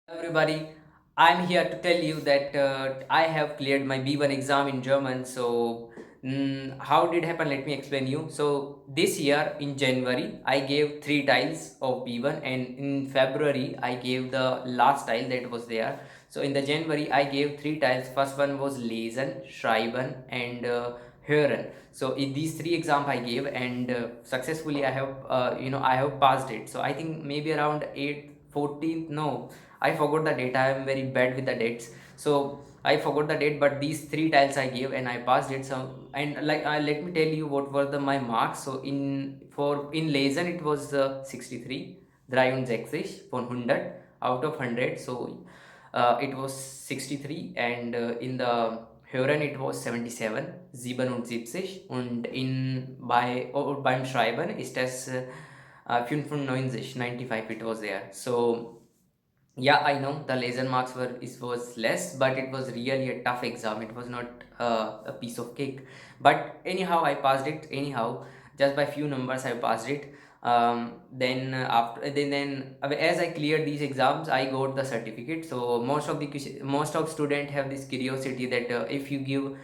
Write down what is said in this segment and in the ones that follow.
Everybody, I'm here to tell you that I have cleared my B1 exam in German. So, how did it happen? Let me explain you. So, this year in January, I gave three tiles of B1, and in February, I gave the last tile that was there. So, in the January, I gave three tiles. First one was Lesen, Schreiben, and Hören. So, in these three exams I gave, and successfully, I have passed it. So, I think maybe around 14th, no, I forgot the date. I am very bad with the dates. So I forgot the date, but these three tiles I gave and I passed it. So and let me tell you what were my marks. So in Lesen it was 63, 63 von 100 out of 100. So it was 63, and in the Hören it was 77, 77, und beim Schreiben ist es 95, 95 it was there. So yeah, I know the lesson marks was less, but it was really a tough exam. It was not a piece of cake. But anyhow, I passed it. Anyhow, just by few numbers, I passed it. As I cleared these exams, I got the certificate. So most of students have this curiosity that if you give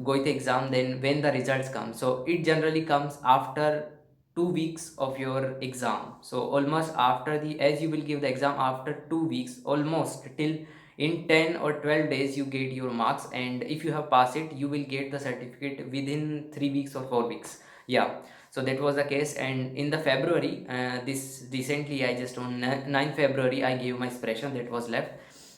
Goethe exam, then when the results come. So it generally comes after 2 weeks of your exam. So almost after the as you will give the exam after 2 weeks, almost till in 10 or 12 days you get your marks, and if you have passed it you will get the certificate within 3 weeks or 4 weeks. Yeah, so that was the case. And in the February, this recently, I just on 9th February I gave my expression that was left,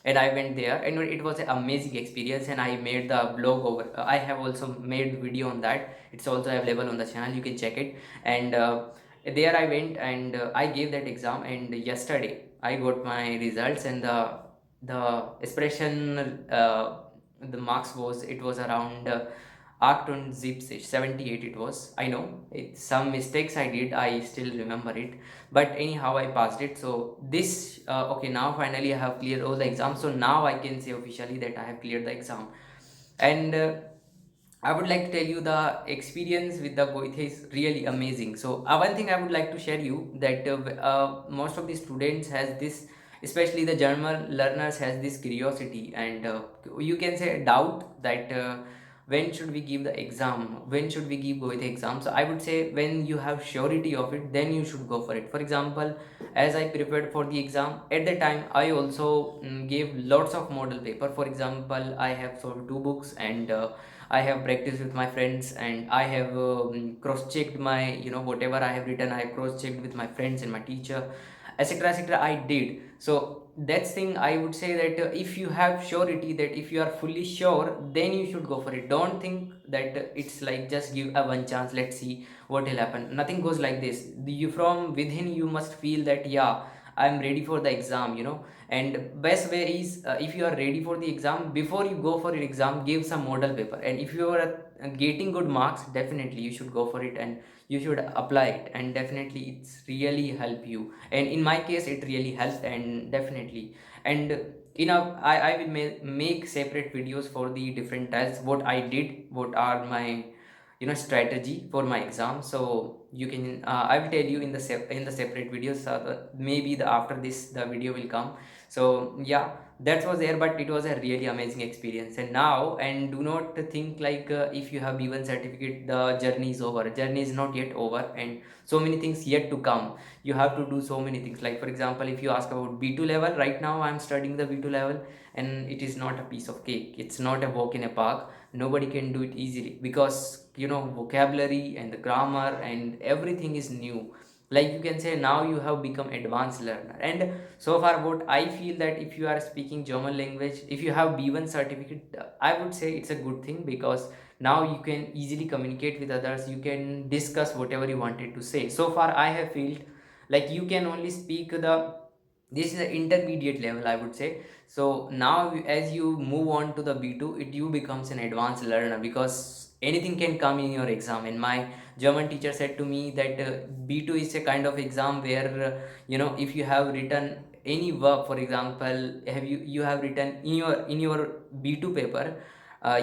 and I went there, and it was an amazing experience. And I made the blog over. I have also made video on that. It's also available on the channel. You can check it. And there I went, and I gave that exam. And yesterday I got my results, and the expression the marks was, it was around. 78 it was. I know some mistakes I did, I still remember it, but anyhow I passed it. So this okay, now finally I have cleared all the exams, so now I can say officially that I have cleared the exam. And I would like to tell you the experience with the Goethe is really amazing. So one thing I would like to share you that most of the students has this, especially the German learners has this curiosity, and you can say doubt that when should we give the exam, when should we give Goethe exam. So I would say when you have surety of it, then you should go for it. For example, as I prepared for the exam, at the time I also gave lots of model paper. For example, I have sold two books, and I have practiced with my friends, and I have cross-checked my, whatever I have written, I have cross-checked with my friends and my teacher, etc., etc. I did. So that's thing I would say that if you have surety, that if you are fully sure, then you should go for it. Don't think that it's like just give a one chance, let's see what will happen. Nothing goes like this. You from within you must feel that yeah, I'm ready for the exam, and best way is if you are ready for the exam, before you go for your exam, give some model paper. And if you are getting good marks, definitely you should go for it, and you should apply it, and definitely it's really help you. And in my case it really helped, and definitely. And I will make separate videos for the different tests, what I did, what are my strategy for my exam. So you can I will tell you in the separate videos. Maybe after this the video will come. So yeah, that was there, but it was a really amazing experience. And now, and do not think like if you have B1 certificate the journey is over. Journey is not yet over, and so many things yet to come. You have to do so many things. Like for example, if you ask about B2 level, right now I'm studying the B2 level, and it is not a piece of cake. It's not a walk in a park. Nobody can do it easily, because vocabulary and the grammar and everything is new. Like you can say now you have become advanced learner. And so far what I feel, that if you are speaking German language, if you have B1 certificate, I would say it's a good thing, because now you can easily communicate with others, you can discuss whatever you wanted to say. So far I have felt like you can only speak this is an intermediate level, I would say. So now as you move on to the B2, you becomes an advanced learner, because anything can come in your exam. And my German teacher said to me that B2 is a kind of exam where if you have written any verb, for example, you have written in your B2 paper,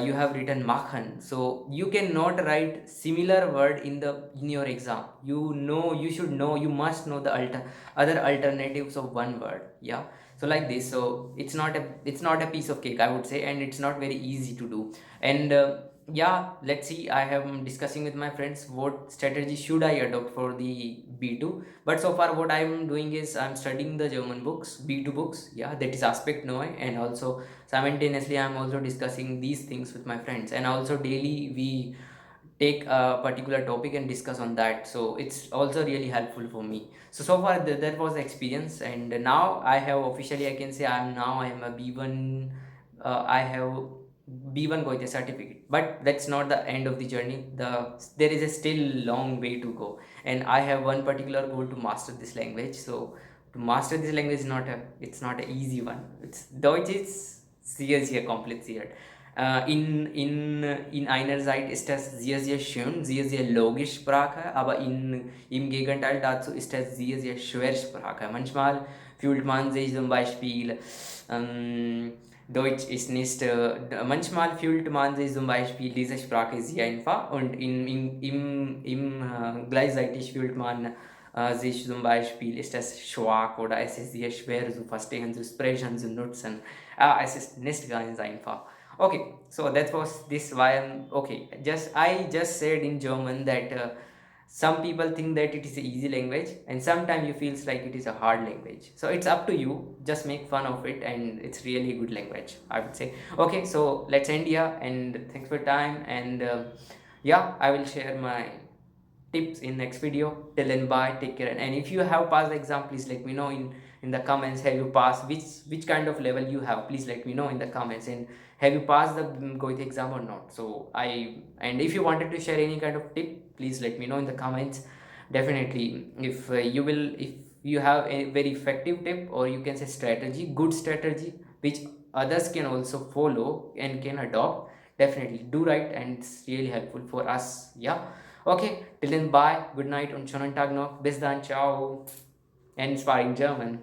you have written machen, so you cannot write similar word in your exam. You should know, you must know the other alternatives of one word. Yeah, So like this, so it's not a piece of cake, I would say, and it's not very easy to do. And yeah, let's see, I am discussing with my friends what strategy should I adopt for the B2. But so far what I'm doing is I'm studying the German books, B2 books, yeah, that is aspect no, and also simultaneously I'm also discussing these things with my friends, and also daily we take a particular topic and discuss on that, so it's also really helpful for me. So far that was the experience, and now I have officially, I can say, I am a B1. I have B1 Goethe certificate, but that's not the end of the journey. There is a still long way to go, and I have one particular goal to master this language. So to master this language is not an easy one. It's Deutsch is sehr sehr kompliziert. In einerseits ist das sehr, sehr schön, sehr, sehr logisch Sprache, aber im Gegenteil dazu ist das sehr, sehr schwer Sprache. Manchmal fühlt man sich zum Beispiel, Deutsch ist nicht, manchmal fühlt man sich zum Beispiel, diese Sprache ist sehr einfach, und gleichzeitig fühlt man sich zum Beispiel, ist das schwach oder es ist sehr schwer zu verstehen, zu sprechen, zu nutzen. Es ist nicht ganz einfach. Okay, so that was this why I'm okay. I just said in German that some people think that it is an easy language, and sometimes you feels like it is a hard language. So it's up to you. Just make fun of it, and it's really a good language, I would say. Okay, so let's end here, and thanks for your time. And yeah, I will share my tips in next video. Till then, bye, take care. And if you have passed the exam, please let me know in the comments. Have you passed, which kind of level you have, please let me know in the comments. And have you passed the Goethe exam or not? So and if you wanted to share any kind of tip, please let me know in the comments. Definitely, if you have a very effective tip, or you can say strategy, good strategy, which others can also follow and can adopt, definitely do right, and it's really helpful for us. Yeah. Okay, till then, bye, good night und schönen Tag noch. Bis dann, ciao. And inspiring German.